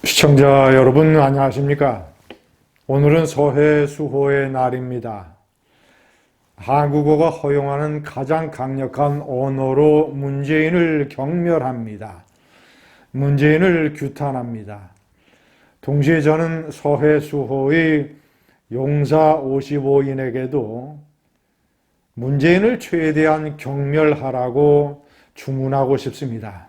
시청자 여러분 안녕하십니까? 오늘은 서해 수호의 날입니다. 한국어가 허용하는 가장 강력한 언어로 문재인을 경멸합니다. 문재인을 규탄합니다. 동시에 저는 서해 수호의 용사 55인에게도 문재인을 최대한 경멸하라고 주문하고 싶습니다.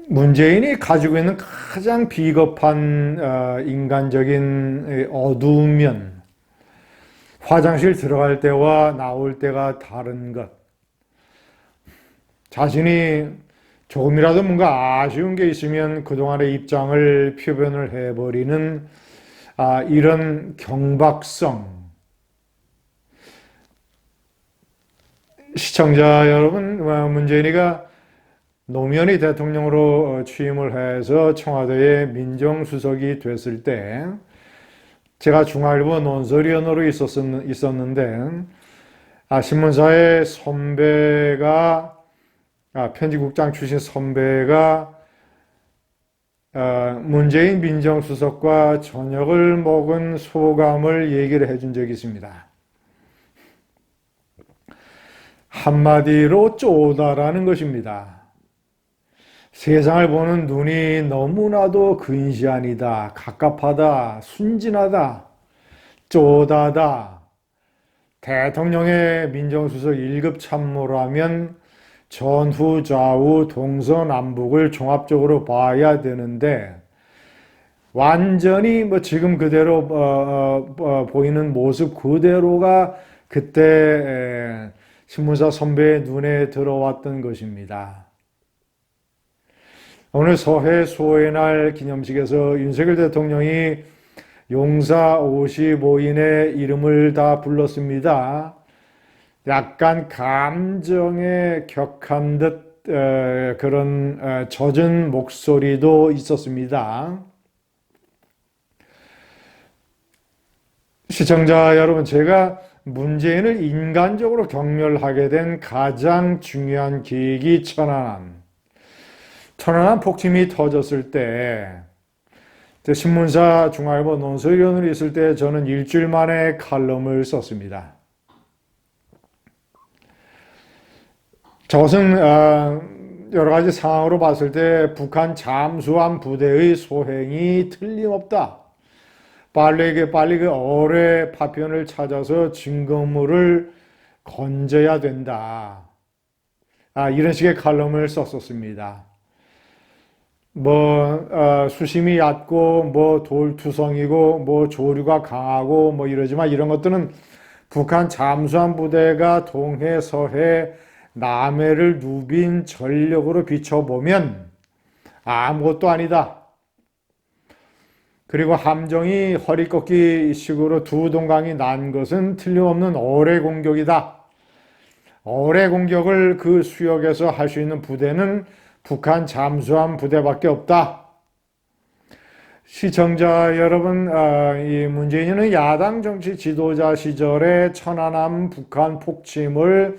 문재인이 가지고 있는 가장 비겁한 인간적인 어두운 면, 화장실 들어갈 때와 나올 때가 다른 것, 자신이 조금이라도 뭔가 아쉬운 게 있으면 그동안의 입장을 표현을 해버리는 이런 경박성. 시청자 여러분, 문재인이가 노무현이 대통령으로 취임을 해서 청와대의 민정수석이 됐을 때 제가 중앙일보 논설위원으로 있었는데 신문사의 선배가 편집국장 출신 선배가 문재인 민정수석과 저녁을 먹은 소감을 얘기를 해준 적이 있습니다. 한마디로 쪼다라는 것입니다. 세상을 보는 눈이 너무나도 근시안이다, 갑갑하다, 순진하다, 쪼다다. 대통령의 민정수석 1급 참모라면 전후 좌우 동서남북을 종합적으로 봐야 되는데 완전히 지금 그대로 보이는 모습 그대로가 그때 신문사 선배의 눈에 들어왔던 것입니다. 오늘 서해 수호의 날 기념식에서 윤석열 대통령이 용사 55인의 이름을 다 불렀습니다. 약간 감정에 격한 듯 그런 젖은 목소리도 있었습니다. 시청자 여러분, 제가 문재인을 인간적으로 경멸하게 된 가장 중요한 계기 천안함 폭침이 터졌을 때 신문사 중앙일보 논설위원으로 있을 때 저는 일주일 만에 칼럼을 썼습니다. 저것은 여러 가지 상황으로 봤을 때 북한 잠수함 부대의 소행이 틀림없다. 빨리 그 어뢰 파편을 찾아서 증거물을 건져야 된다. 이런 식의 칼럼을 썼었습니다. 수심이 얕고, 돌투성이고, 조류가 강하고, 이러지만 이런 것들은 북한 잠수함 부대가 동해, 서해, 남해를 누빈 전력으로 비춰보면 아무것도 아니다. 그리고 함정이 허리 꺾기 식으로 두 동강이 난 것은 틀림없는 어뢰 공격이다. 어뢰 공격을 그 수역에서 할 수 있는 부대는 북한 잠수함 부대밖에 없다. 시청자 여러분, 이 문재인은 야당 정치 지도자 시절에 천안함 북한 폭침을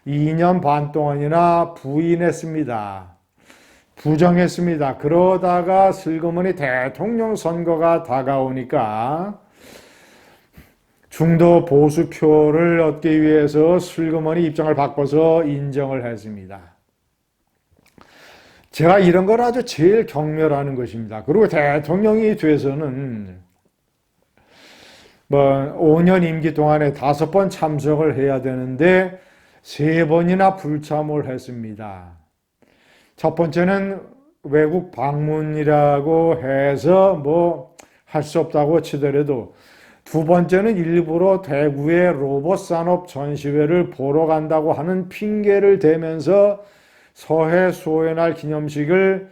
2년 반 동안이나 부인했습니다. 부정했습니다. 그러다가 슬그머니 대통령 선거가 다가오니까 중도 보수표를 얻기 위해서 슬그머니 입장을 바꿔서 인정을 했습니다. 제가 이런 걸 아주 제일 경멸하는 것입니다. 그리고 대통령이 돼서는 5년 임기 동안에 5번 참석을 해야 되는데 3번이나 불참을 했습니다. 첫 번째는 외국 방문이라고 해서 할 수 없다고 치더라도 두 번째는 일부러 대구의 로봇 산업 전시회를 보러 간다고 하는 핑계를 대면서 서해 수호의 날 기념식을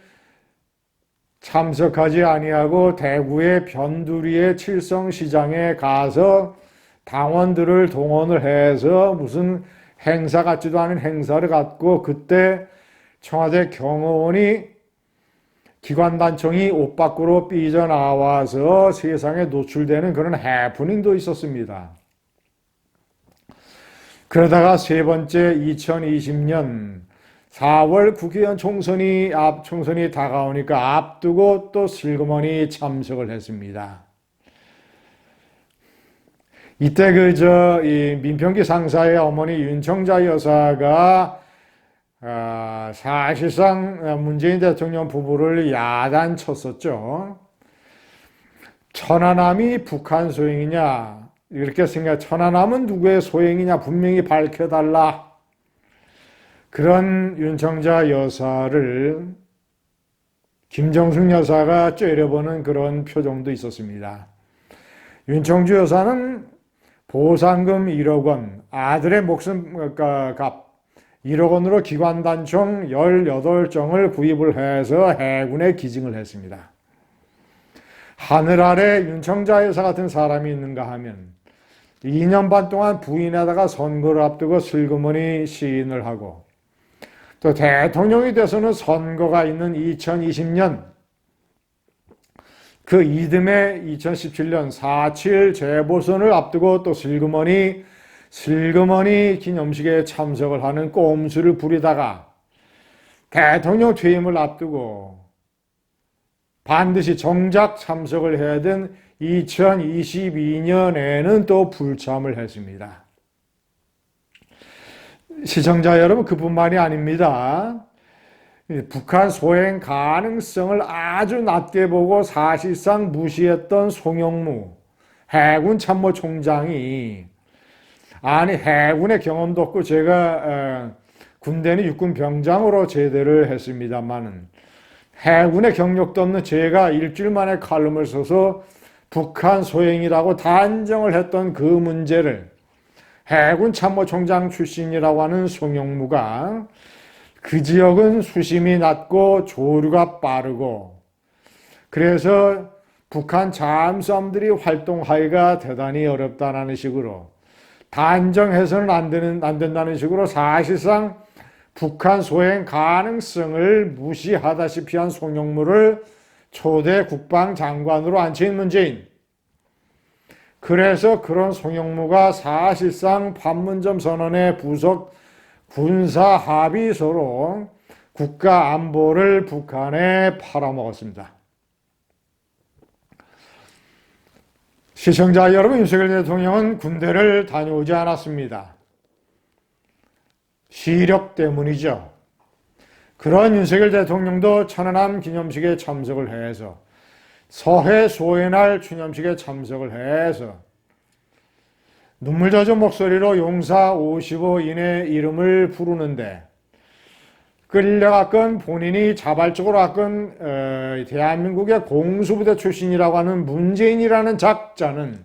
참석하지 아니하고 대구의 변두리의 칠성시장에 가서 당원들을 동원을 해서 무슨 행사 같지도 않은 행사를 갖고 그때 청와대 경호원이 기관단총이 옷 밖으로 삐져나와서 세상에 노출되는 그런 해프닝도 있었습니다. 그러다가 세 번째 2020년 4월 국회의원 총선이 다가오니까 앞두고 또 슬그머니 참석을 했습니다. 이때 이 민평기 상사의 어머니 윤청자 여사가 사실상 문재인 대통령 부부를 야단쳤었죠. 천안함이 북한 소행이냐 이렇게 천안함은 누구의 소행이냐 분명히 밝혀달라. 그런 윤청자 여사를 김정숙 여사가 째려보는 그런 표정도 있었습니다. 윤청주 여사는 보상금 1억 원, 아들의 목숨 값 1억 원으로 기관단총 18정을 구입을 해서 해군에 기증을 했습니다. 하늘 아래 윤청자 여사 같은 사람이 있는가 하면 2년 반 동안 부인에다가 선거를 앞두고 슬그머니 시인을 하고 또 대통령이 돼서는 선거가 있는 2020년 그 이듬해 2017년 4.7 재보선을 앞두고 또 슬그머니 기념식에 참석을 하는 꼼수를 부리다가 대통령 퇴임을 앞두고 반드시 정작 참석을 해야 된 2022년에는 또 불참을 했습니다. 시청자 여러분, 그뿐만이 아닙니다. 북한 소행 가능성을 아주 낮게 보고 사실상 무시했던 송영무 해군 참모총장이 해군의 경험도 없고 제가 군대는 육군 병장으로 제대를 했습니다만은 해군의 경력도 없는 제가 일주일 만에 칼럼을 써서 북한 소행이라고 단정을 했던 그 문제를 해군 참모총장 출신이라고 하는 송영무가 그 지역은 수심이 낮고 조류가 빠르고 그래서 북한 잠수함들이 활동하기가 대단히 어렵다는 식으로 단정해서는 안 된다는 식으로 사실상 북한 소행 가능성을 무시하다시피 한 송영무를 초대 국방장관으로 앉힌 문재인. 그래서 그런 송영무가 사실상 판문점 선언의 부속 군사 합의서로 국가 안보를 북한에 팔아먹었습니다. 시청자 여러분, 윤석열 대통령은 군대를 다녀오지 않았습니다. 시력 때문이죠. 그런 윤석열 대통령도 천안함 기념식에 참석을 해서 서해 소해날 추념식에 참석을 해서 눈물 젖은 목소리로 용사 55인의 이름을 부르는데 끌려갔건 본인이 자발적으로 갔건 대한민국의 공수부대 출신이라고 하는 문재인이라는 작자는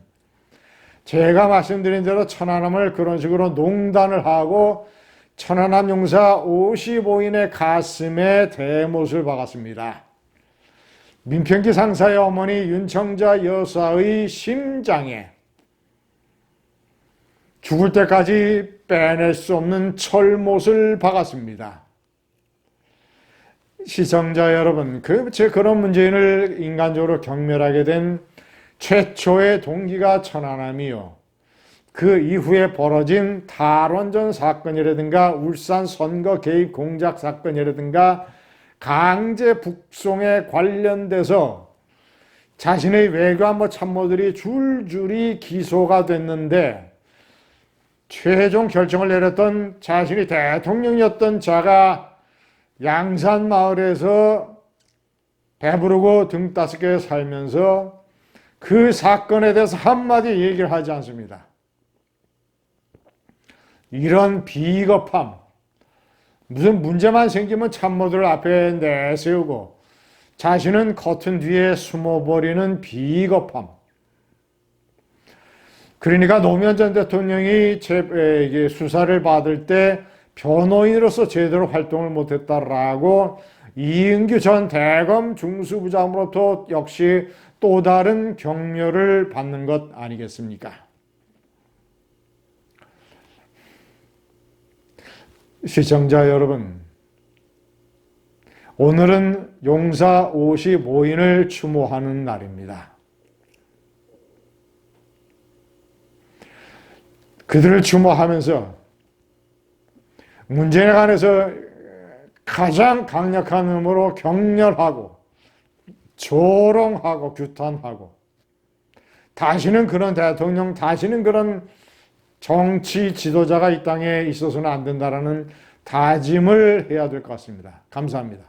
제가 말씀드린 대로 천안함을 그런 식으로 농단을 하고 천안함 용사 55인의 가슴에 대못을 박았습니다. 민평기 상사의 어머니 윤청자 여사의 심장에 죽을 때까지 빼낼 수 없는 철못을 박았습니다. 시청자 여러분, 그런 문재인을 인간적으로 경멸하게 된 최초의 동기가 천안함이요. 그 이후에 벌어진 탈원전 사건이라든가 울산 선거 개입 공작 사건이라든가 강제 북송에 관련돼서 자신의 외교안보 참모들이 줄줄이 기소가 됐는데 최종 결정을 내렸던 자신이 대통령이었던 자가 양산 마을에서 배부르고 등 따숩게 살면서 그 사건에 대해서 한마디 얘기를 하지 않습니다. 이런 비겁함, 무슨 문제만 생기면 참모들 앞에 내세우고 자신은 커튼 뒤에 숨어버리는 비겁함. 그러니까 노무현 전 대통령이 수사를 받을 때 변호인으로서 제대로 활동을 못했다라고 이은규 전 대검 중수부장으로부터 역시 또 다른 경멸을 받는 것 아니겠습니까? 시청자 여러분, 오늘은 용사 55인을 추모하는 날입니다. 그들을 추모하면서 문재인에 관해서 가장 강력한 힘으로 격렬하고 조롱하고 규탄하고 다시는 그런 대통령, 다시는 그런 정치 지도자가 이 땅에 있어서는 안 된다라는 다짐을 해야 될 것 같습니다. 감사합니다.